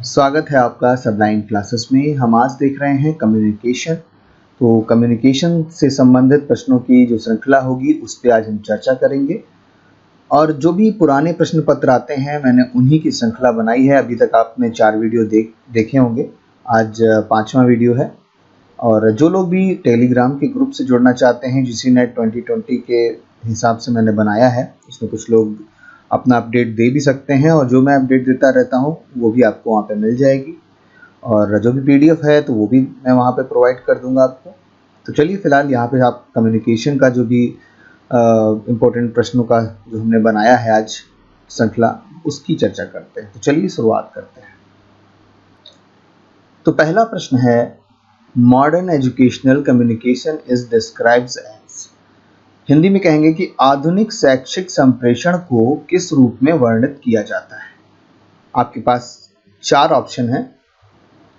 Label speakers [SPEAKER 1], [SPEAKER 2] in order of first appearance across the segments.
[SPEAKER 1] स्वागत है आपका सबलाइन क्लासेस में। हम आज देख रहे हैं कम्युनिकेशन। तो कम्युनिकेशन से संबंधित प्रश्नों की जो श्रृंखला होगी उस पर आज हम चर्चा करेंगे। और जो भी पुराने प्रश्न पत्र आते हैं मैंने उन्हीं की श्रृंखला बनाई है। अभी तक आपने 4 वीडियो देखे होंगे, आज 5वां वीडियो है। और जो लोग भी टेलीग्राम के ग्रुप से जुड़ना चाहते हैं जीसी नेट 2020 के हिसाब से मैंने बनाया है, उसमें कुछ लोग अपना अपडेट दे भी सकते हैं और जो मैं अपडेट देता रहता हूँ वो भी आपको वहाँ पे मिल जाएगी। और जो भी पीडीएफ है तो वो भी मैं वहाँ पे प्रोवाइड कर दूंगा आपको। तो चलिए फिलहाल यहाँ पे आप कम्युनिकेशन का जो भी इम्पोर्टेंट प्रश्नों का जो हमने बनाया है आज श्रृंखला, उसकी चर्चा करते हैं। तो चलिए शुरुआत करते हैं। तो पहला प्रश्न है, modern educational communication is describes as. Hindi में कहेंगे कि आधुनिक शैक्षिक संप्रेषण को किस रूप में वर्णित किया जाता है। आपके पास 4 ऑप्शन हैं।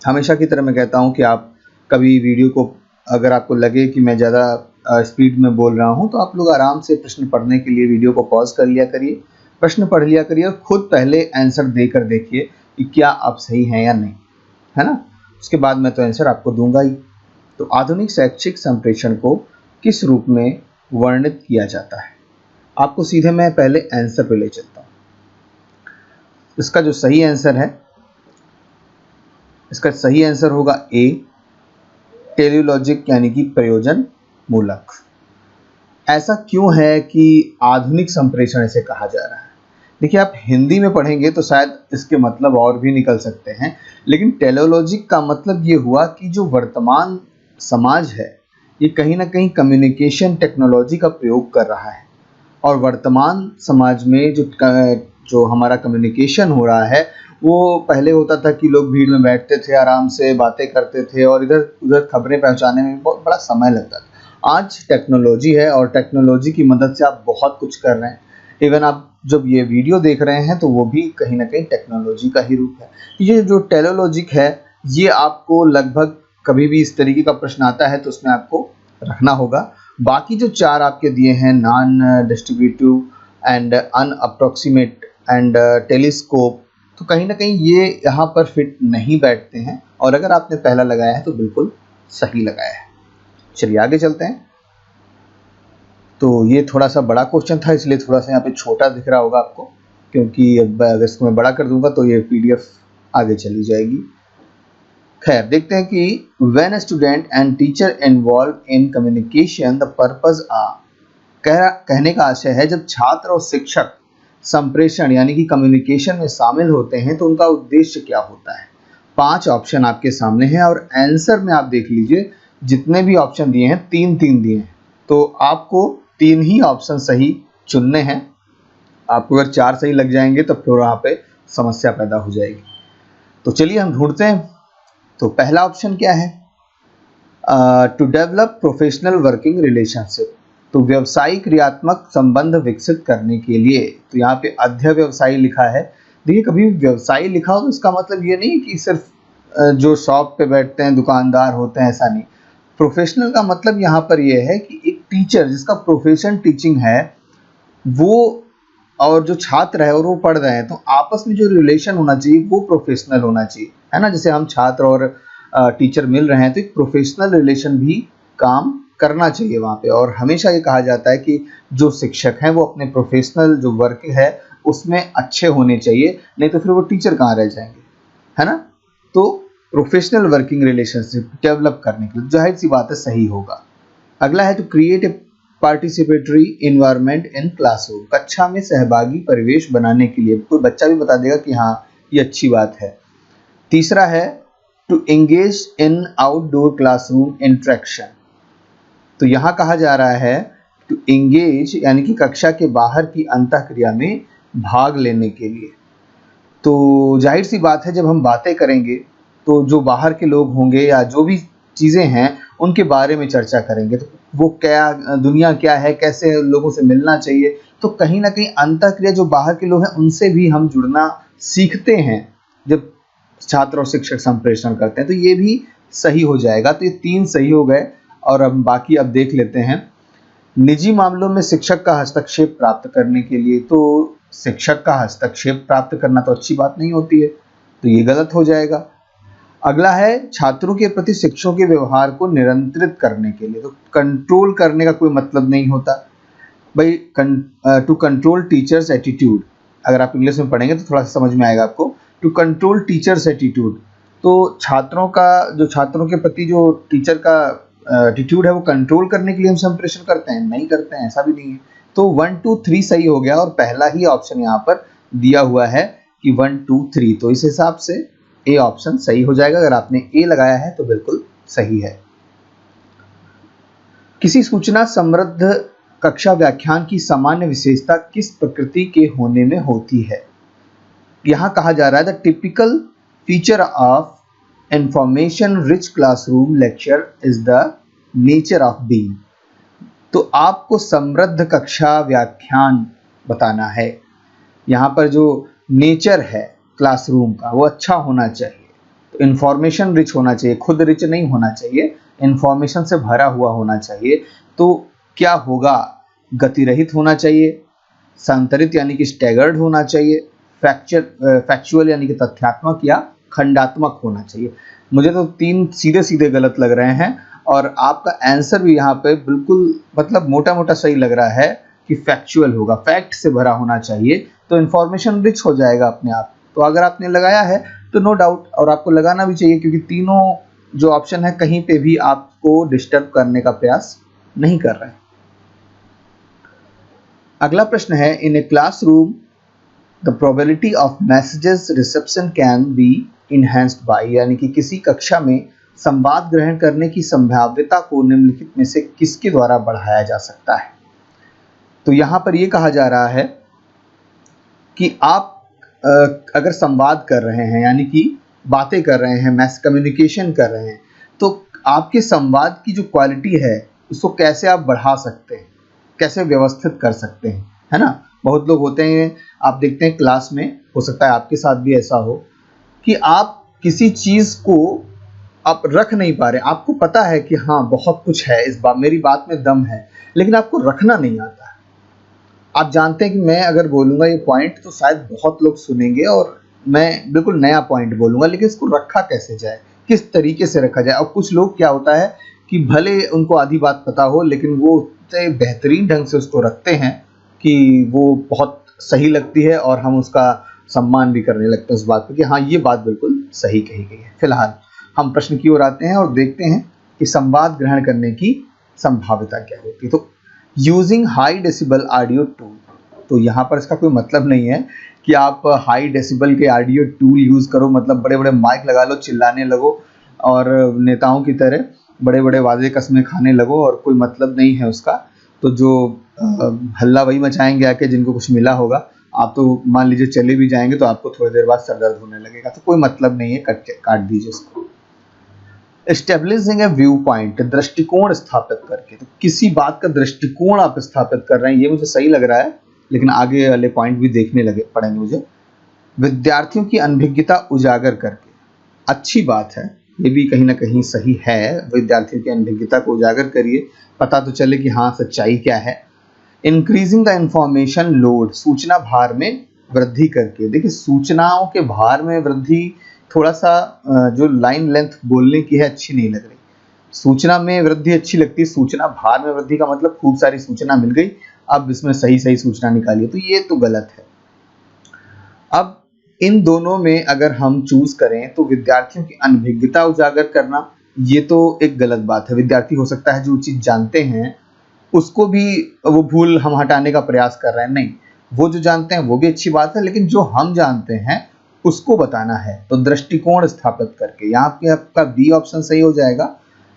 [SPEAKER 1] हमेशा की तरह मैं कहता हूं कि आप कभी वीडियो को, अगर आपको लगे कि मैं ज़्यादा स्पीड में बोल रहा हूं, तो आप लोग आराम से प्रश्न पढ़ने के लिए वीडियो को पॉज कर लिया करिए, प्रश्न पढ़ लिया करिए और खुद पहले आंसर देकर देखिए कि क्या आप सही हैं या नहीं, है ना। उसके बाद मैं तो आंसर आपको दूंगा ही। तो आधुनिक शैक्षिक संप्रेषण को किस रूप में वर्णित किया जाता है, आपको सीधे मैं पहले आंसर पे ले चलता हूं। इसका जो सही आंसर है, इसका सही आंसर होगा ए, टेलीलॉजिक यानी कि प्रयोजन मूलक। ऐसा क्यों है कि आधुनिक संप्रेषण इसे कहा जा रहा है? देखिए, आप हिंदी में पढ़ेंगे तो शायद इसके मतलब और भी निकल सकते हैं, लेकिन टेलीलॉजिक का मतलब ये हुआ कि जो वर्तमान समाज है ये कहीं ना कहीं कम्युनिकेशन टेक्नोलॉजी का प्रयोग कर रहा है। और वर्तमान समाज में जो हमारा कम्युनिकेशन हो रहा है वो पहले होता था कि लोग भीड़ में बैठते थे, आराम से बातें करते थे और इधर उधर खबरें पहुंचाने में बहुत बड़ा समय लगता था। आज टेक्नोलॉजी है और टेक्नोलॉजी की मदद से आप बहुत कुछ कर रहे हैं। इवन आप जब ये वीडियो देख रहे हैं तो वो भी कहीं ना कहीं टेक्नोलॉजी का ही रूप है। ये जो टेलीलॉजिक है ये आपको लगभग कभी भी इस तरीके का प्रश्न आता है तो उसमें आपको रखना होगा। बाकी जो 4 आपके दिए हैं, non distributive and unapproximate and telescope, तो कहीं ना कहीं ये यहाँ पर फिट नहीं बैठते हैं और अगर आपने पहला लगाया है तो बिल्कुल सही लगाया है। चलिए आगे चलते हैं। तो ये थोड़ा सा बड़ा क्वेश्चन था इसलिए थोड़ा सा यहाँ पे छोटा दिख रहा होगा आपको, क्योंकि अब अगर इसको मैं बड़ा कर दूंगा तो ये पीडीएफ आगे चली जाएगी। खैर, देखते हैं कि when a student and teacher involved in communication the purpose are, कहने का आशय है जब छात्र और शिक्षक संप्रेषण यानी कि कम्युनिकेशन में शामिल होते हैं तो उनका उद्देश्य क्या होता है। 5 ऑप्शन आपके सामने हैं और आंसर में आप देख लीजिए जितने भी ऑप्शन दिए हैं 3-3 दिए हैं, तो आपको 3 ही ऑप्शन सही चुनने हैं। आपको अगर 4 सही लग जाएंगे तो फिर वहाँ पे समस्या पैदा हो जाएगी। तो चलिए हम ढूंढते हैं। तो पहला ऑप्शन क्या है, to develop professional working relationship, तो व्यवसायिक क्रियात्मक संबंध विकसित करने के लिए। तो यहाँ पे अध्यवसायी लिखा है। देखिए, कभी व्यवसायी लिखा हो तो इसका मतलब ये नहीं कि सिर्फ जो शॉप पे बैठते हैं दुकानदार होते हैं, ऐसा नहीं। प्रोफेशनल का मतलब यहाँ पर यह है कि एक टीचर जिसका प्रोफेशन टीचिंग है वो, और जो छात्र है और वो पढ़ रहे हैं, तो आपस में जो रिलेशन होना चाहिए वो प्रोफेशनल होना चाहिए, है ना। जैसे हम छात्र और टीचर मिल रहे हैं तो एक प्रोफेशनल रिलेशन भी काम करना चाहिए वहाँ पे। और हमेशा ये कहा जाता है कि जो शिक्षक हैं वो अपने प्रोफेशनल जो वर्क है उसमें अच्छे होने चाहिए, नहीं तो फिर वो टीचर कहाँ रह जाएंगे, है ना। तो प्रोफेशनल वर्किंग रिलेशनशिप डेवलप करने के लिए जाहिर सी बात है सही होगा। अगला है to create a participatory environment in classroom, कक्षा में सहभागी परिवेश बनाने के लिए। कोई बच्चा भी बता देगा कि हाँ ये अच्छी बात है। तीसरा है to engage in outdoor classroom interaction, तो यहाँ कहा जा रहा है टू एंगेज यानी कि कक्षा के बाहर की अंतःक्रिया में भाग लेने के लिए। तो जाहिर सी बात है जब हम बातें करेंगे तो जो बाहर के लोग होंगे या जो भी चीज़ें हैं उनके बारे में चर्चा करेंगे, तो वो क्या दुनिया क्या है, कैसे लोगों से मिलना चाहिए। तो कहीं ना कहीं अंतःक्रिया जो बाहर के लोग हैं उनसे भी हम जुड़ना सीखते हैं जब छात्र और शिक्षक संप्रेषण करते हैं, तो ये भी सही हो जाएगा। तो ये 3 सही हो गए और अब बाकी अब देख लेते हैं। निजी मामलों में शिक्षक का हस्तक्षेप प्राप्त करने के लिए, तो शिक्षक का हस्तक्षेप प्राप्त करना तो अच्छी बात नहीं होती है, तो ये गलत हो जाएगा। अगला है छात्रों के प्रति शिक्षकों के व्यवहार को नियंत्रित करने के लिए, तो कंट्रोल करने का कोई मतलब नहीं होता भाई। टू कंट्रोल टीचर्स एटीट्यूड, अगर आप इंग्लिश में पढ़ेंगे तो थोड़ा सा समझ में आएगा आपको। टू कंट्रोल टीचर्स एटीट्यूड, तो छात्रों के प्रति जो टीचर का एटीट्यूड है वो कंट्रोल करने के लिए हम संप्रेषण करते हैं, नहीं करते हैं, ऐसा भी नहीं है। तो 1 2 3 सही हो गया, और पहला ही ऑप्शन यहाँ पर दिया हुआ है कि 1 2 3, तो इस हिसाब से ए ऑप्शन सही हो जाएगा। अगर आपने ए लगाया है तो बिल्कुल सही है। किसी सूचना समृद्ध कक्षा व्याख्यान की सामान्य विशेषता किस प्रकृति के होने में होती है? यहाँ कहा जा रहा है the typical feature of information rich classroom lecture is the nature of being. तो आपको समृद्ध कक्षा व्याख्यान बताना है। यहाँ पर जो नेचर है क्लासरूम का वो अच्छा होना चाहिए, तो इंफॉर्मेशन रिच होना चाहिए, खुद रिच नहीं होना चाहिए, इंफॉर्मेशन से भरा हुआ होना चाहिए। तो क्या होगा? गतिरहित होना चाहिए, संतरित यानी कि स्टैगर्ड होना चाहिए, फैक्चुअल यानी कि तथ्यात्मक या खंडात्मक होना चाहिए। मुझे तो 3 सीधे सीधे गलत लग रहे हैं, और आपका आंसर भी यहाँ पे बिल्कुल मतलब मोटा मोटा सही लग रहा है कि फैक्चुअल होगा, फैक्ट से भरा होना चाहिए, तो इंफॉर्मेशन रिच हो जाएगा अपने आप। तो अगर आपने लगाया है तो नो डाउट, और आपको लगाना भी चाहिए, क्योंकि तीनों जो ऑप्शन है कहीं पे भी आपको डिस्टर्ब करने का प्रयास नहीं कर रहे हैं। अगला प्रश्न है in a classroom the probability of messages reception can be enhanced by, यानी कि किसी कक्षा में संवाद ग्रहण करने की संभाव्यता को निम्नलिखित में से किसके द्वारा बढ़ाया जा सकता है? तो यहाँ पर यह कहा जा रहा है कि आप अगर संवाद कर रहे हैं यानी कि बातें कर रहे हैं, मैस कम्युनिकेशन कर रहे हैं, तो आपके संवाद की जो क्वालिटी है उसको कैसे आप बढ़ा सकते हैं, कैसे व्यवस्थित कर सकते हैं, है ना। बहुत लोग होते हैं, आप देखते हैं क्लास में, हो सकता है आपके साथ भी ऐसा हो कि आप किसी चीज़ को आप रख नहीं पा रहे। आपको पता है कि हाँ बहुत कुछ है इस बात, मेरी बात में दम है, लेकिन आपको रखना नहीं आता। आप जानते हैं कि मैं अगर बोलूँगा ये पॉइंट तो शायद बहुत लोग सुनेंगे और मैं बिल्कुल नया पॉइंट बोलूँगा, लेकिन इसको रखा कैसे जाए, किस तरीके से रखा जाए। और कुछ लोग क्या होता है कि भले उनको आधी बात पता हो, लेकिन वो उतने बेहतरीन ढंग से उसको रखते हैं कि वो बहुत सही लगती है और हम उसका सम्मान भी करने लगते हैं उस बात पर कि हाँ ये बात बिल्कुल सही कही गई है। फिलहाल हम प्रश्न की ओर आते हैं और देखते हैं कि संवाद ग्रहण करने की संभाव्यता क्या होती है। तो using high decibel audio tool, तो यहाँ पर इसका कोई मतलब नहीं है कि आप हाई डेसिबल के ऑडियो टूल यूज़ करो, मतलब बड़े बड़े माइक लगा लो, चिल्लाने लगो और नेताओं की तरह बड़े बड़े वादे कस्में खाने लगो, और कोई मतलब नहीं है उसका। तो जो हल्ला वही मचाएंगे आके जिनको कुछ मिला होगा। आप तो मान लीजिए चले भी जाएंगे तो आपको थोड़ी देर बाद सर दर्द होने लगेगा, तो कोई मतलब नहीं है, काट दीजिए उसको। एस्टेब्लिशिंग ए व्यू पॉइंट, दृष्टिकोण स्थापित करके, तो किसी बात का दृष्टिकोण आप स्थापित कर रहे हैं, ये मुझे सही लग रहा है, लेकिन आगे वाले पॉइंट भी देखने लगे पड़ेंगे मुझे। विद्यार्थियों की अनभिज्ञता उजागर करके, अच्छी बात है, ये भी कहीं ना कहीं सही है। विद्यार्थियों की अनभिज्ञता को उजागर करिए, पता तो चले कि हाँ सच्चाई क्या है। इंक्रीजिंग द इंफॉर्मेशन लोड, सूचना भार में वृद्धि करके। देखिए सूचनाओं के भार में वृद्धि, थोड़ा सा जो लाइन लेंथ बोलने की है अच्छी नहीं लग रही। सूचना में वृद्धि अच्छी लगती है, सूचना भार में वृद्धि का मतलब खूब सारी सूचना मिल गई, अब इसमें सही सही सूचना निकालिए, तो ये तो गलत है। अब इन दोनों में अगर हम चूज करें तो विद्यार्थियों की अनभिज्ञता उजागर करना, ये तो एक गलत बात है। विद्यार्थी हो सकता है जो चीज जानते हैं उसको भी वो भूल हम हटाने का प्रयास कर रहे हैं, नहीं, वो जो जानते हैं वो भी अच्छी बात है, लेकिन जो हम जानते हैं उसको बताना है। तो दृष्टिकोण स्थापित करके, यहाँ पे आपका बी ऑप्शन सही हो जाएगा।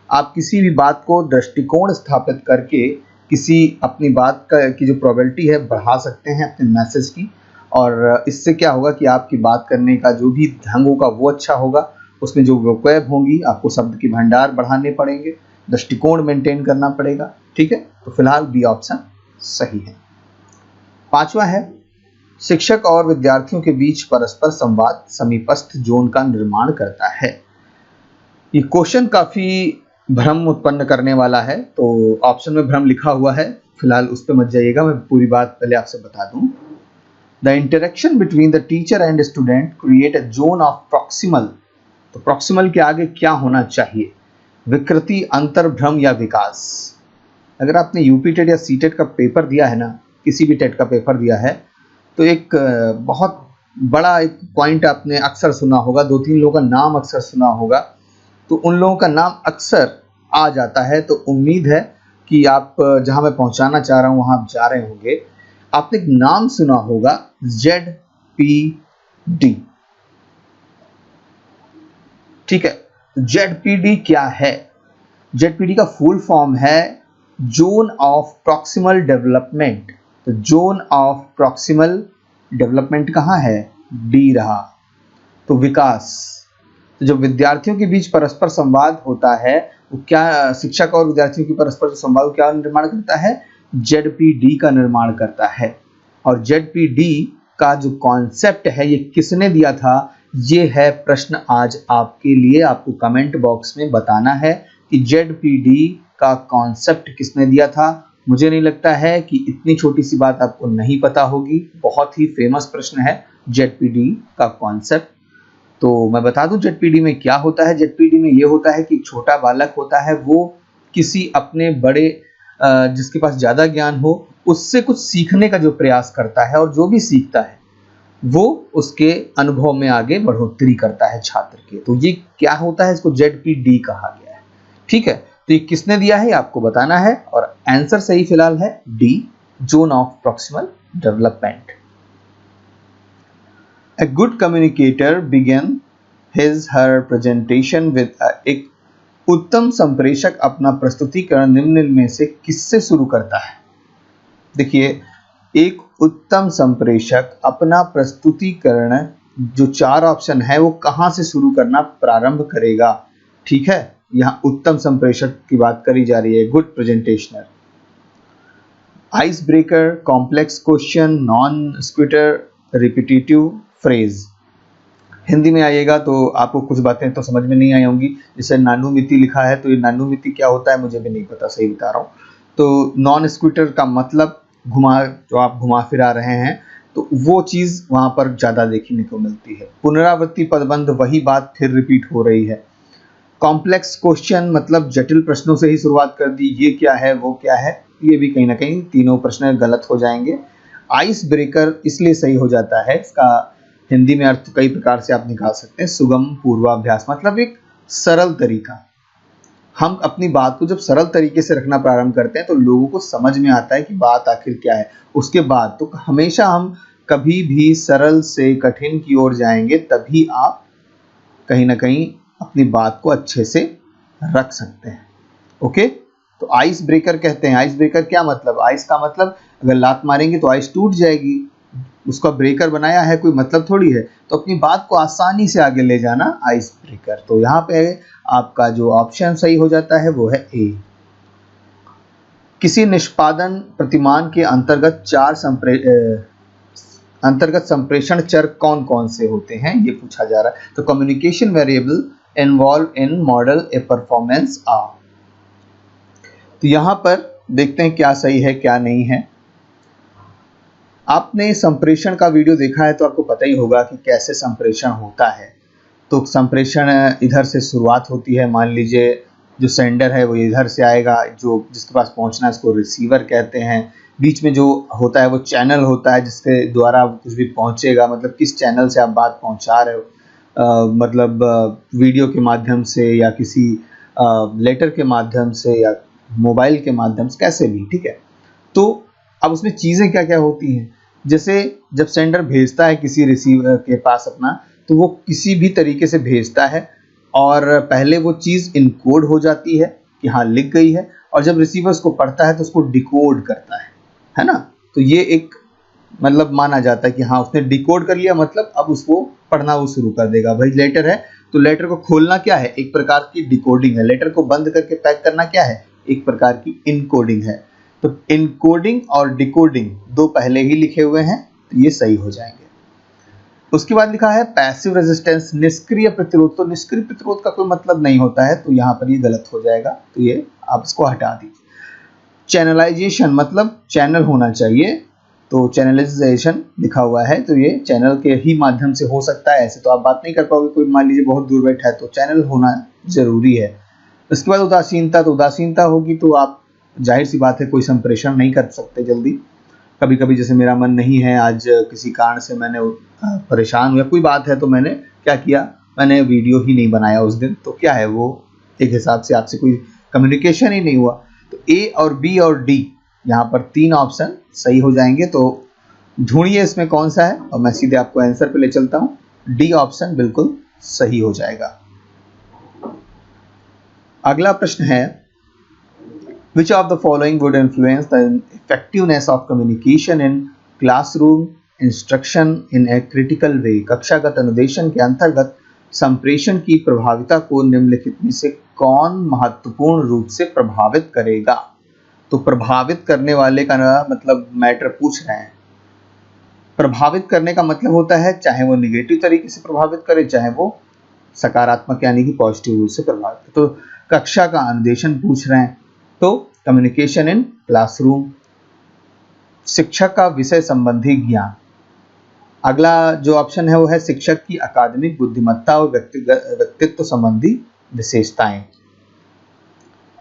[SPEAKER 1] आप किसी भी बात को दृष्टिकोण स्थापित करके किसी अपनी बात का की जो प्रोबेबिलिटी है बढ़ा सकते हैं अपने मैसेज की, और इससे क्या होगा कि आपकी बात करने का जो भी ढंग होगा वो अच्छा होगा, उसमें जो वोकैब होंगी, आपको शब्द की भंडार बढ़ाने पड़ेंगे, दृष्टिकोण मेंटेन करना पड़ेगा। ठीक है, तो फिलहाल बी ऑप्शन सही है। पांचवा है शिक्षक और विद्यार्थियों के बीच परस्पर संवाद समीपस्थ जोन का निर्माण करता है। ये क्वेश्चन काफी भ्रम उत्पन्न करने वाला है, तो ऑप्शन में भ्रम लिखा हुआ है, फिलहाल उस पर मत जाइएगा, मैं पूरी बात पहले आपसे बता दूं। The interaction between the teacher and student create a zone of proximal. तो प्रॉक्सिमल के आगे क्या होना चाहिए? विकृति, अंतर्भ्रम या विकास। अगर आपने यूपी टेट या सी टेट का पेपर दिया है ना, किसी भी टेट का पेपर दिया है, तो एक बहुत बड़ा एक पॉइंट आपने अक्सर सुना होगा, 2-3 लोगों का नाम अक्सर सुना होगा, तो उन लोगों का नाम अक्सर आ जाता है। तो उम्मीद है कि आप जहां मैं पहुंचाना चाह रहा हूं वहां आप जा रहे होंगे। आपने एक नाम सुना होगा ZPD, ठीक है। ZPD क्या है? ZPD का फुल फॉर्म है जोन ऑफ प्रॉक्सिमल डेवलपमेंट। तो जोन ऑफ प्रॉक्सिमल डेवलपमेंट कहाँ है? डी रहा। तो विकास। तो जब विद्यार्थियों के बीच परस्पर संवाद होता है, वो क्या, शिक्षक और विद्यार्थियों की परस्पर संवाद क्या निर्माण करता है? ZPD का निर्माण करता है। और ZPD का जो कॉन्सेप्ट है ये किसने दिया था? ये है प्रश्न आज आपके लिए। आपको कमेंट बॉक्स में बताना है कि ZPD का कॉन्सेप्ट किसने दिया था। मुझे नहीं लगता है कि इतनी छोटी सी बात आपको नहीं पता होगी। बहुत ही फेमस प्रश्न है ZPD का कॉन्सेप्ट। तो मैं बता दूं ZPD में क्या होता है। ZPD में ये होता है कि एक छोटा बालक होता है, वो किसी अपने बड़े जिसके पास ज्यादा ज्ञान हो उससे कुछ सीखने का जो प्रयास करता है, और जो भी सीखता है वो उसके अनुभव में आगे बढ़ोतरी करता है छात्र के। तो ये क्या होता है? इसको ZPD कहा गया है, ठीक है। तो ये किसने दिया है आपको बताना है, और आंसर सही फिलहाल है D, zone of proximal development. A good communicator began his her presentation with एक उत्तम संप्रेषक अपना प्रस्तुतिकरण निम्न में से किससे शुरू करता है? देखिए, एक उत्तम संप्रेषक अपना प्रस्तुतिकरण, जो 4 ऑप्शन है, वो कहां से शुरू करना प्रारंभ करेगा? ठीक है, यहाँ उत्तम संप्रेषक की बात करी जा रही है, good presentation. Ice breaker, complex question, non squitter, repetitive phrase. Hindi में आइएगा तो आपको कुछ बातें तो समझ में नहीं आई होंगी। जैसे नानुमिति लिखा है, तो ये नानुमिति क्या होता है मुझे भी नहीं पता, सही बता रहा हूँ। तो नॉन स्क्विटर का मतलब जो आप घुमा फिरा रहे हैं, तो वो चीज़ वहाँ पर ज़्यादा देखने को मिलती है। पुनरावृत्ति पदबंध, वही बात फिर रिपीट हो रही है। कॉम्प्लेक्स क्वेश्चन मतलब जटिल प्रश्नों से ही शुरुआत कर दी, ये क्या है वो क्या है, ये भी कहीं ना कहीं तीनों प्रश्न गलत हो जाएंगे। आइस ब्रेकर इसलिए सही हो जाता है, इसका हिंदी में अर्थ कई प्रकार से आप निकाल सकते हैं। सुगम पूर्वाभ्यास मतलब एक सरल तरीका। हम अपनी बात को जब सरल तरीके से रखना प्रारंभ करते हैं तो लोगों को समझ में आता है कि बात आखिर क्या है। उसके बाद तो हमेशा हम कभी भी सरल से कठिन की ओर जाएंगे, तभी आप कहीं ना कहीं अपनी बात को अच्छे से रख सकते हैं। ओके, तो आइस ब्रेकर कहते हैं। आइस ब्रेकर क्या मतलब? आइस का मतलब अगर लात मारेंगे तो आइस टूट जाएगी, उसका ब्रेकर बनाया है, कोई मतलब थोड़ी है। तो अपनी बात को आसानी से आगे ले जाना आइस ब्रेकर। तो यहाँ पे आपका जो ऑप्शन सही हो जाता है वो है ए। किसी निष्पादन प्रतिमान के अंतर्गत संप्रेषण चर कौन कौन से होते हैं, ये पूछा जा रहा है। तो communication variable involve in model a performance are. तो यहां पर देखते हैं क्या सही है क्या नहीं है। आपने संप्रेषण का वीडियो देखा है तो आपको पता ही होगा कि कैसे संप्रेषण होता है। तो संप्रेषण इधर से शुरुआत होती है। मान लीजिए जो सेंडर है वो इधर से आएगा, जो जिसके पास पहुंचना है उसको रिसीवर कहते हैं। बीच में जो होता है वो चैनल होता है जिसके द्वारा कुछ भी पहुंचेगा, मतलब किस चैनल से आप बात पहुंचा रहे हो, मतलब वीडियो के माध्यम से या किसी लेटर के माध्यम से या मोबाइल के माध्यम से, कैसे भी, ठीक है। तो अब उसमें चीज़ें क्या क्या होती हैं, जैसे जब सेंडर भेजता है किसी रिसीवर के पास अपना, तो वो किसी भी तरीके से भेजता है और पहले वो चीज़ इनकोड हो जाती है कि हाँ लिख गई है, और जब रिसीवर उसको पढ़ता है तो उसको डिकोड करता है ना। तो ये एक मतलब माना जाता है कि हाँ उसने डिकोड कर लिया, मतलब अब उसको पढ़ना वो शुरू कर देगा। भाई लेटर है तो लेटर को खोलना क्या है, एक प्रकार की डिकोडिंग है। लेटर को बंद करके पैक करना क्या है, एक प्रकार की इनकोडिंग है। तो इनकोडिंग और डिकोडिंग दो पहले ही लिखे हुए हैं, तो ये सही हो जाएंगे। उसके बाद लिखा है पैसिव रेजिस्टेंस, निष्क्रिय प्रतिरोध। तो निष्क्रिय प्रतिरोध का कोई मतलब नहीं होता है, तो यहाँ पर ये गलत हो जाएगा, तो ये आप इसको हटा दीजिए। चैनलाइजेशन मतलब चैनल होना चाहिए, तो चैनलाइजेशन लिखा हुआ है, तो ये चैनल के ही माध्यम से हो सकता है, ऐसे तो आप बात नहीं कर पाओगे। कोई मान लीजिए बहुत दूर बैठा है तो चैनल होना जरूरी है। उसके बाद उदासीनता, तो उदासीनता होगी तो आप जाहिर सी बात है कोई संप्रेषण नहीं कर सकते जल्दी। कभी कभी जैसे मेरा मन नहीं है, आज किसी कारण से मैंने परेशान हुआ, कोई बात है, तो मैंने क्या किया, मैंने वीडियो ही नहीं बनाया उस दिन, तो क्या है वो एक हिसाब से आपसे कोई कम्युनिकेशन ही नहीं हुआ। तो ए और बी और डी यहाँ पर 3 ऑप्शन सही हो जाएंगे। तो ढूंढिए इसमें कौन सा है, और मैं सीधे आपको आंसर पे ले चलता हूँ। डी ऑप्शन बिल्कुल सही हो जाएगा। अगला प्रश्न है, Which of the following would influence the effectiveness of communication in classroom instruction in a critical way? कक्षागत अनुदेशन के अंतर्गत संप्रेषण की प्रभाविता को निम्नलिखित में से कौन महत्वपूर्ण रूप से प्रभावित करेगा? तो प्रभावित करने वाले का मतलब मैटर पूछ रहे हैं। प्रभावित करने का मतलब होता है चाहे वो निगेटिव तरीके से प्रभावित करे, चाहे वो सकारात्मक यानी कि पॉजिटिव रूप से प्रभावित। तो कक्षा का अनुदेशन पूछ रहे हैं, तो कम्युनिकेशन इन क्लासरूम, शिक्षक का विषय संबंधी ज्ञान। अगला जो ऑप्शन है वो है शिक्षक की अकादमिक बुद्धिमत्ता और व्यक्तित्व संबंधी विशेषताएं,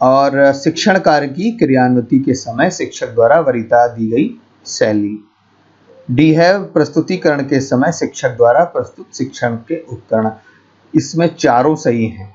[SPEAKER 1] और शिक्षण कार्य की क्रियान्विति के समय शिक्षक द्वारा वरीयता दी गई शैली। डी है प्रस्तुतिकरण के समय शिक्षक द्वारा प्रस्तुत शिक्षण के उपकरण। इसमें चारों सही हैं,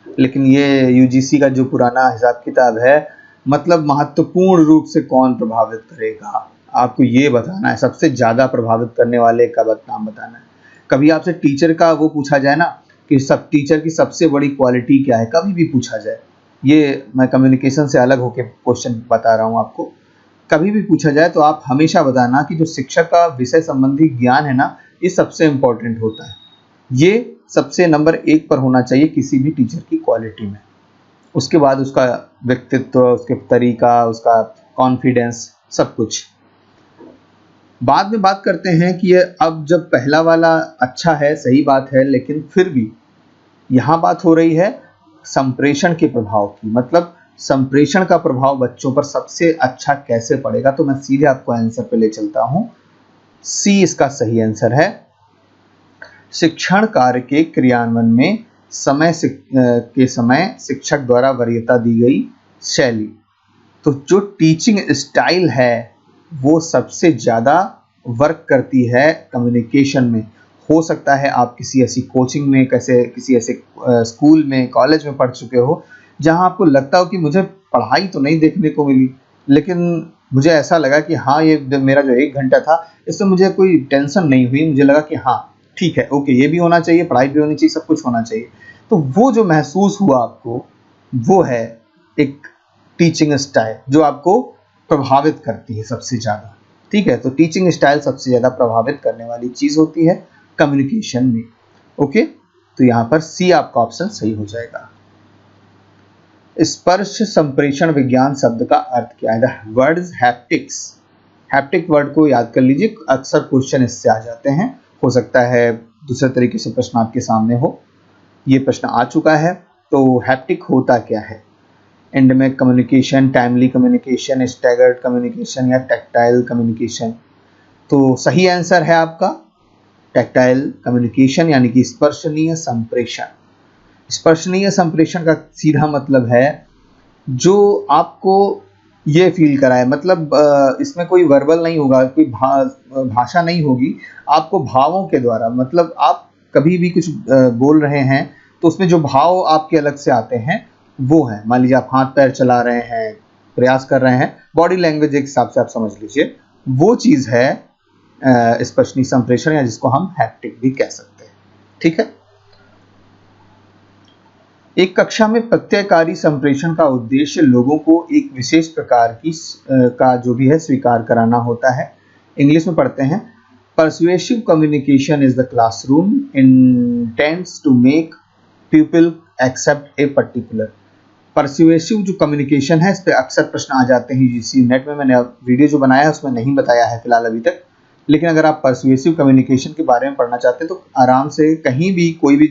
[SPEAKER 1] लेकिन ये यूजीसी का जो पुराना हिसाब किताब है, मतलब महत्वपूर्ण रूप से कौन प्रभावित करेगा, आपको ये बताना है, सबसे ज्यादा प्रभावित करने वाले का नाम बताना है। कभी आपसे टीचर का वो पूछा जाए ना कि सब टीचर की सबसे बड़ी क्वालिटी क्या है, कभी भी पूछा जाए, ये मैं कम्युनिकेशन से अलग होकर क्वेश्चन बता रहा हूँ आपको, कभी भी पूछा जाए तो आप हमेशा बताना कि जो शिक्षक का विषय संबंधी ज्ञान है ना, ये सबसे इंपॉर्टेंट होता है, ये सबसे नंबर 1 पर होना चाहिए किसी भी टीचर की क्वालिटी में। उसके बाद उसका व्यक्तित्व, उसके तरीका, उसका कॉन्फिडेंस, सब कुछ। बाद में बात करते हैं कि ये अब जब पहला वाला अच्छा है, सही बात है, लेकिन फिर भी यहाँ बात हो रही है संप्रेषण के प्रभाव की, मतलब संप्रेषण का प्रभाव बच्चों पर सबसे अच्छा कैसे पड़ेगा। तो मैं सीधे आपको आंसर पे ले चलता हूँ। सी इसका सही आंसर है। शिक्षण कार्य के क्रियान्वयन में समय शिक्षक द्वारा वरीयता दी गई शैली। तो जो टीचिंग स्टाइल है वो सबसे ज़्यादा वर्क करती है कम्युनिकेशन में। हो सकता है आप किसी ऐसी कोचिंग में, किसी ऐसे स्कूल में, कॉलेज में पढ़ चुके हो जहां आपको लगता हो कि मुझे पढ़ाई तो नहीं देखने को मिली, लेकिन मुझे ऐसा लगा कि हाँ, ये मेरा जो 1 घंटा था इसमें मुझे कोई टेंशन नहीं हुई, मुझे लगा कि हाँ ठीक है, ओके, ये भी होना चाहिए, पढ़ाई भी होनी चाहिए, सब कुछ होना चाहिए। तो वो जो महसूस हुआ आपको, वो है एक टीचिंग स्टाइल जो आपको प्रभावित करती है सबसे ज़्यादा। ठीक है, तो टीचिंग स्टाइल सबसे ज़्यादा प्रभावित करने वाली चीज़ होती है कम्युनिकेशन में। ओके, तो यहाँ पर सी आपका ऑप्शन सही हो जाएगा। स्पर्श संप्रेषण विज्ञान शब्द का अर्थ क्या है? The word is haptics. Haptic word को याद कर लीजिए, अक्सर क्वेश्चन इससे आ जाते हैं। हो सकता है दूसरे तरीके से प्रश्न आपके सामने हो, ये प्रश्न आ चुका है। तो हैप्टिक होता क्या है? Endemic communication, timely communication, staggered communication या टैक्टाइल कम्युनिकेशन। तो सही आंसर है आपका टैक्टाइल कम्युनिकेशन, यानी कि स्पर्शनीय संप्रेषण। स्पर्शनीय संप्रेषण का सीधा मतलब है जो आपको ये फील कराए, मतलब इसमें कोई वर्बल नहीं होगा, कोई भाषा नहीं होगी, आपको भावों के द्वारा, मतलब आप कभी भी कुछ बोल रहे हैं तो उसमें जो भाव आपके अलग से आते हैं वो है। मान लीजिए आप हाथ पैर चला रहे हैं, प्रयास कर रहे हैं, बॉडी लैंग्वेज एक हिसाब से आप समझ लीजिए, वो चीज़ है स्पर्शनीय संप्रेषण, या जिसको हम हैप्टिक भी कह सकते हैं। ठीक है, एक कक्षा में प्रत्ययकारी संप्रेषण का उद्देश्य लोगों को एक विशेष प्रकार की का जो भी है स्वीकार कराना होता है। इंग्लिश में पढ़ते हैं, persuasive communication is the classroom intends to make people accept a particular. Persuasive जो कम्युनिकेशन है, इस पर अक्सर प्रश्न आ जाते हैं यूजीसी नेट में। मैंने वीडियो जो बनाया है उसमें नहीं बताया है फिलहाल अभी तक, लेकिन अगर आप परसुएसिव कम्युनिकेशन के बारे में पढ़ना चाहते हैं तो आराम से कहीं भी, कोई भी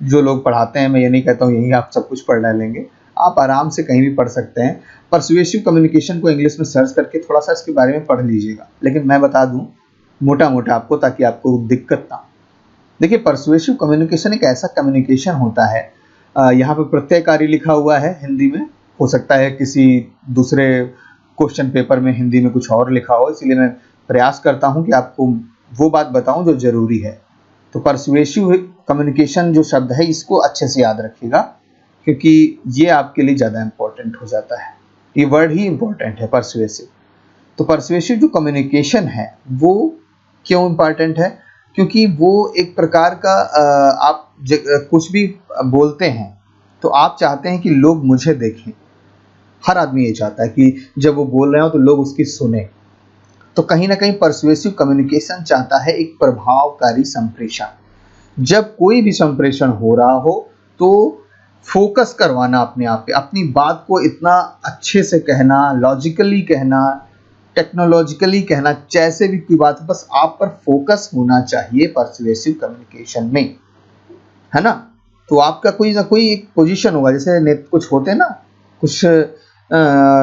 [SPEAKER 1] जो लोग पढ़ाते हैं, मैं ये नहीं कहता हूँ यही आप सब कुछ पढ़ लेंगे, आप आराम से कहीं भी पढ़ सकते हैं। परसुएसिव कम्युनिकेशन को इंग्लिश में सर्च करके थोड़ा सा इसके बारे में पढ़ लीजिएगा, लेकिन मैं बता दूं मोटा मोटा आपको, ताकि आपको दिक्कत ना। देखिए, परसुएसिव कम्युनिकेशन एक ऐसा कम्युनिकेशन होता है, यहाँ पे प्रत्ययकारी लिखा हुआ है हिंदी में, हो सकता है किसी दूसरे क्वेश्चन पेपर में हिंदी में कुछ और लिखा हो, इसलिए मैं प्रयास करता हूँ कि आपको वो बात बताऊं जो जरूरी है। तो परसुएसिव कम्युनिकेशन जो शब्द है, इसको अच्छे से याद रखिएगा, क्योंकि ये आपके लिए ज़्यादा इंपॉर्टेंट हो जाता है। ये वर्ड ही इंपॉर्टेंट है, परसुएसिव। तो परसुएसिव जो कम्युनिकेशन है वो क्यों इंपॉर्टेंट है? क्योंकि वो एक प्रकार का आप कुछ भी बोलते हैं तो आप चाहते हैं कि लोग मुझे देखें। हर आदमी ये चाहता है कि जब वो बोल रहे हो तो लोग उसकी सुने। तो कहीं ना कहीं परसुएसिव कम्युनिकेशन चाहता है एक प्रभावकारी संप्रेषण। जब कोई भी संप्रेषण हो रहा हो तो फोकस करवाना अपने आप पे, अपनी बात को इतना अच्छे से कहना, लॉजिकली कहना, टेक्नोलॉजिकली कहना, जैसे भी कोई बात, बस आप पर फोकस होना चाहिए परसुएसिव कम्युनिकेशन में, है ना। तो आपका कोई ना कोई एक पोजीशन होगा, जैसे कुछ होते हैं ना, कुछ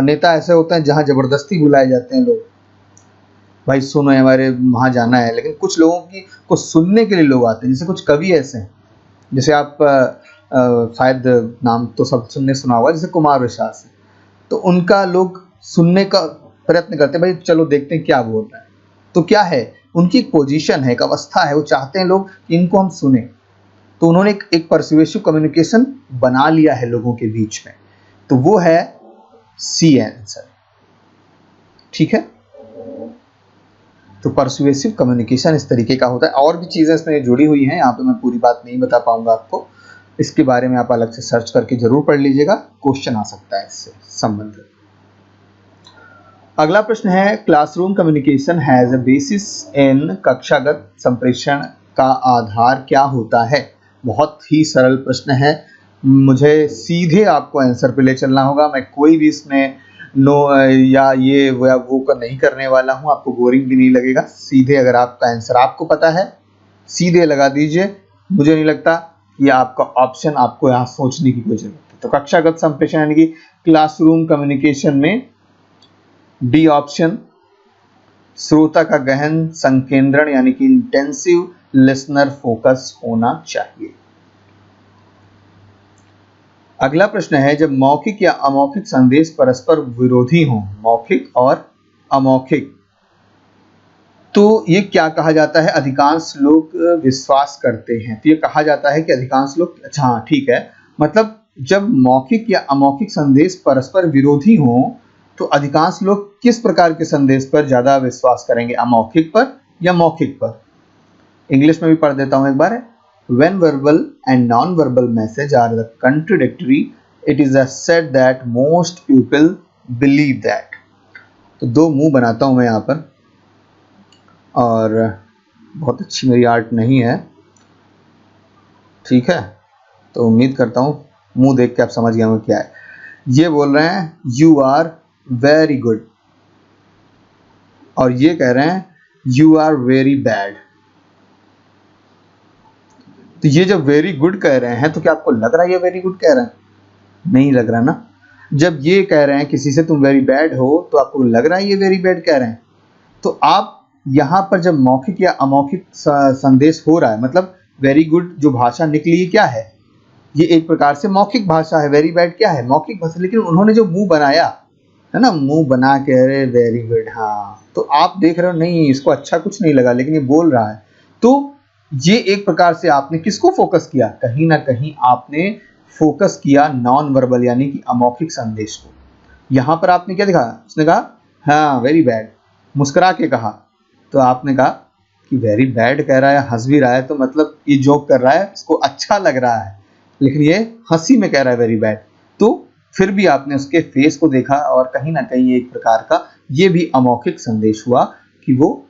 [SPEAKER 1] नेता ऐसे होते हैं जहां जबरदस्ती बुलाए जाते हैं लोग, भाई सुनो हमारे वहां जाना है, लेकिन कुछ लोगों की को सुनने के लिए लोग आते हैं। जैसे कुछ कवि ऐसे हैं, जैसे आप शायद नाम तो सब सुनने सुना होगा, जैसे कुमार विश्वास है, तो उनका लोग सुनने का प्रयत्न करते हैं, भाई चलो देखते हैं क्या बोल रहे हैं। तो क्या है, उनकी एक पोजीशन है, एक अवस्था है, वो चाहते हैं लोग कि इनको हम सुने। तो उन्होंने एक परसुएसिव कम्युनिकेशन बना लिया है लोगों के बीच में, तो वो है सी आंसर। ठीक है, तो परसुएसिव कम्युनिकेशन इस तरीके का होता है। और भी चीजें इसमें जुड़ी हुई हैं, यहाँ पे मैं पूरी बात नहीं बता पाऊंगा आपको, इसके बारे में आप अलग से सर्च करके जरूर पढ़ लीजिएगा, क्वेश्चन आ सकता है इससे संबंधित। अगला प्रश्न है, classroom communication has a basis in, कक्षागत संप्रेषण का आधार क्या होता है? बहुत ही सरल प्रश्न है, मुझे सीधे आपको आंसर पे ले चलना होगा। मैं कोई भी इसमें नो या ये या वो का नहीं करने वाला हूँ, आपको बोरिंग भी नहीं लगेगा। सीधे अगर आपका आंसर आपको पता है सीधे लगा दीजिए, मुझे नहीं लगता कि आपका ऑप्शन आपको यहाँ सोचने की कोई जरूरत है। तो कक्षागत संप्रेषण यानी कि क्लासरूम कम्युनिकेशन में डी ऑप्शन, श्रोता का गहन संकेंद्रण यानी कि इंटेंसिव लिसनर फोकस होना चाहिए। अगला प्रश्न है, जब मौखिक या अमौखिक संदेश परस्पर विरोधी हों, मौखिक और अमौखिक, तो ये क्या कहा जाता है? अधिकांश लोग विश्वास करते हैं। तो ये कहा जाता है कि अधिकांश लोग, अच्छा हाँ ठीक है, मतलब जब मौखिक या अमौखिक संदेश परस्पर विरोधी हों तो अधिकांश लोग किस प्रकार के संदेश पर ज्यादा विश्वास करेंगे, अमौखिक पर या मौखिक पर? इंग्लिश में भी पढ़ देता हूं एक बार। When verbal and non-verbal message are the contradictory, it is said that most people believe that। तो दो मुंह बनाता हूं मैं यहाँ पर, और बहुत अच्छी मेरी आर्ट नहीं है, ठीक है, तो उम्मीद करता हूं मुंह देख के आप समझ गए क्या है। ये बोल रहे हैं यू आर वेरी गुड, और ये कह रहे हैं यू आर वेरी बैड। तो ये जब वेरी गुड कह रहे हैं तो क्या आपको लग रहा है ये वेरी गुड कह रहे हैं? नहीं लग रहा ना। जब ये कह रहे हैं किसी से तुम वेरी बैड हो, तो आपको लग रहा है ये वेरी बैड कह रहे हैं। तो आप यहाँ पर जब मौखिक या अमौखिक संदेश हो रहा है, मतलब वेरी गुड जो भाषा निकली ये क्या है, ये एक प्रकार से मौखिक भाषा है। वेरी बैड क्या है, मौखिक भाषा। लेकिन उन्होंने जो मुंह बनाया है ना, मुंह बना के अरे वेरी गुड, हाँ, तो आप देख रहे हो नहीं इसको अच्छा कुछ नहीं लगा, लेकिन ये बोल रहा है। तो ये एक प्रकार से आपने किसको फोकस किया, कहीं ना कहीं आपने फोकस किया नॉन वर्बल यानी कि अमौखिक संदेश को। यहां पर आपने क्या दिखा, उसने कहा हाँ वेरी बैड, मुस्कुरा के कहा, तो आपने कहा कि वेरी बैड कह रहा है, हंस भी रहा है, तो मतलब ये जोक कर रहा है, इसको अच्छा लग रहा है, लेकिन ये हंसी में कह रहा है वेरी बैड। तो फिर भी आपने उसके फेस को देखा, और कहीं ना कहीं एक प्रकार का ये भी अमौखिक संदेश हुआ कि वो,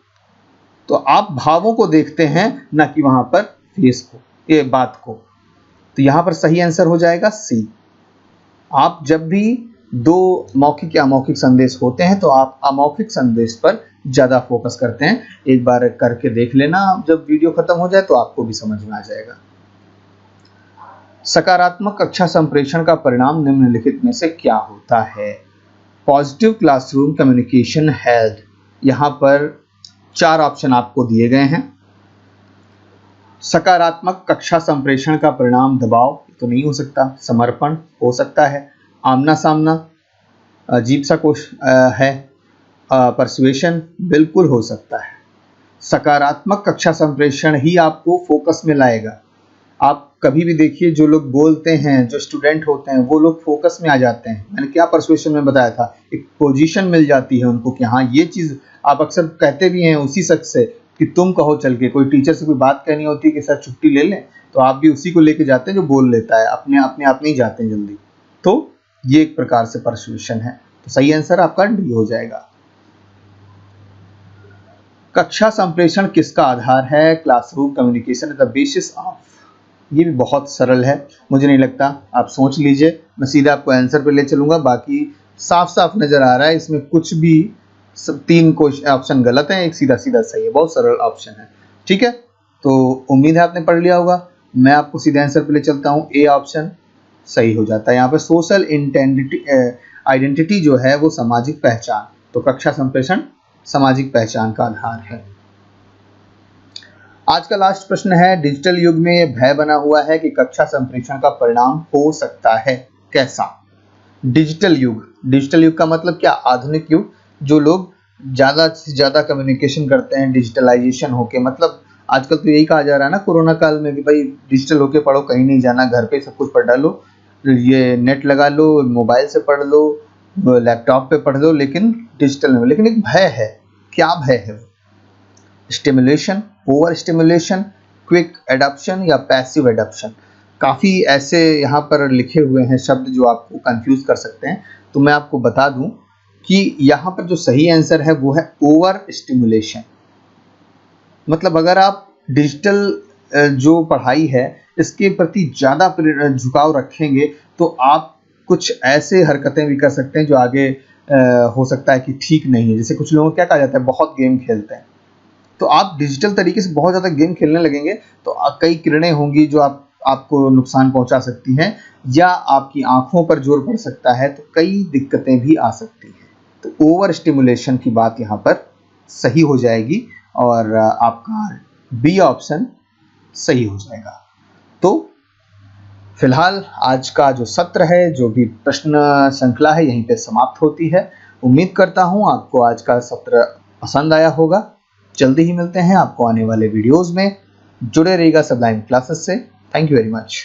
[SPEAKER 1] तो आप भावों को देखते हैं ना कि वहां पर फेस को, ये बात को। तो यहां पर सही आंसर हो जाएगा सी। आप जब भी दो मौखिक या अमौखिक संदेश होते हैं तो आप अमौखिक संदेश पर ज्यादा फोकस करते हैं। एक बार करके देख लेना, जब वीडियो खत्म हो जाए तो आपको भी समझ में आ जाएगा। सकारात्मक कक्षा संप्रेषण का परिणाम निम्नलिखित में से क्या होता है? Positive classroom communication held. यहाँ पर 4 ऑप्शन आपको दिए गए हैं। सकारात्मक कक्षा संप्रेषण का परिणाम दबाव तो नहीं हो सकता, समर्पण हो सकता है, आमना सामना अजीब सा है, परसुएशन बिल्कुल हो सकता है। सकारात्मक कक्षा संप्रेषण ही आपको फोकस में लाएगा। आप कभी भी देखिए, जो लोग बोलते हैं, जो स्टूडेंट होते हैं, वो लोग फोकस में आ जाते हैं। मैंने क्या परसुएशन में बताया था, एक पोजीशन मिल जाती है उनको कि हाँ ये चीज़ आप अक्सर कहते भी हैं उसी शख्स से कि तुम कहो चल के। कोई टीचर से कोई बात कहनी होती है कि सर छुट्टी ले लें, तो आप भी उसी को लेके जाते हैं जो बोल लेता है, अपने आप नहीं जाते हैं जल्दी। तो ये एक प्रकार से परसुएशन है। तो सही आंसर आपका डी हो जाएगा। कक्षा संप्रेषण किसका आधार है? Classroom communication is the basis of. ये भी बहुत सरल है, मुझे नहीं लगता, आप सोच लीजिए, मैं सीधा आपको आंसर पे ले चलूंगा। बाकी साफ साफ नजर आ रहा है इसमें कुछ भी 3 ऑप्शन गलत हैं, एक सीधा सीधा सही है, बहुत सरल ऑप्शन है। ठीक है, तो उम्मीद है आपने पढ़ लिया होगा। मैं आपको सीधे आंसर पे ले चलता हूँ, ए ऑप्शन सही हो जाता है। यहाँ पे सोशल आइडेंटिटी जो है वो सामाजिक पहचान, तो कक्षा संप्रेषण सामाजिक पहचान का आधार है। आज का लास्ट प्रश्न है, डिजिटल युग में यह भय बना हुआ है कि कक्षा संप्रेषण का परिणाम हो सकता है कैसा? डिजिटल युग का मतलब क्या? आधुनिक युग। जो लोग ज़्यादा से ज़्यादा कम्युनिकेशन करते हैं डिजिटलाइजेशन होके, मतलब आजकल तो यही कहा जा रहा है ना कोरोना काल में कि भाई डिजिटल होके पढ़ो, कहीं नहीं जाना, घर पे सब कुछ पढ़ डालो, ये नेट लगा लो, मोबाइल से पढ़ लो, लैपटॉप पे पढ़ लो, लेकिन डिजिटल में। लेकिन एक भय है, क्या भय है? Stimulation, over stimulation, quick adoption या पैसिव एडॉप्शन। काफ़ी ऐसे यहाँ पर लिखे हुए हैं शब्द जो आपको कंफ्यूज कर सकते हैं। तो मैं आपको बता दूं कि यहाँ पर जो सही आंसर है वो है ओवर स्टिमुलेशन। मतलब अगर आप डिजिटल जो पढ़ाई है इसके प्रति ज़्यादा झुकाव रखेंगे तो आप कुछ ऐसे हरकतें भी कर सकते हैं जो आगे हो सकता है कि ठीक नहीं है। जैसे कुछ लोगों को क्या कहा जाता है, बहुत गेम खेलते हैं, तो आप डिजिटल तरीके से बहुत ज़्यादा गेम खेलने लगेंगे तो कई किरणें होंगी जो आपको नुकसान पहुंचा सकती हैं, या आपकी आंखों पर जोर पड़ सकता है, तो कई दिक्कतें भी आ सकती हैं। तो ओवर स्टिमुलेशन की बात यहाँ पर सही हो जाएगी और आपका बी ऑप्शन सही हो जाएगा। तो फिलहाल आज का जो सत्र है, जो भी प्रश्न श्रृंखला है, यहीं पे समाप्त होती है। उम्मीद करता हूँ आपको आज का सत्र पसंद आया होगा। जल्दी ही मिलते हैं आपको आने वाले वीडियोस में। जुड़े रहिएगा सबलाइन क्लासेस से। Thank you very much.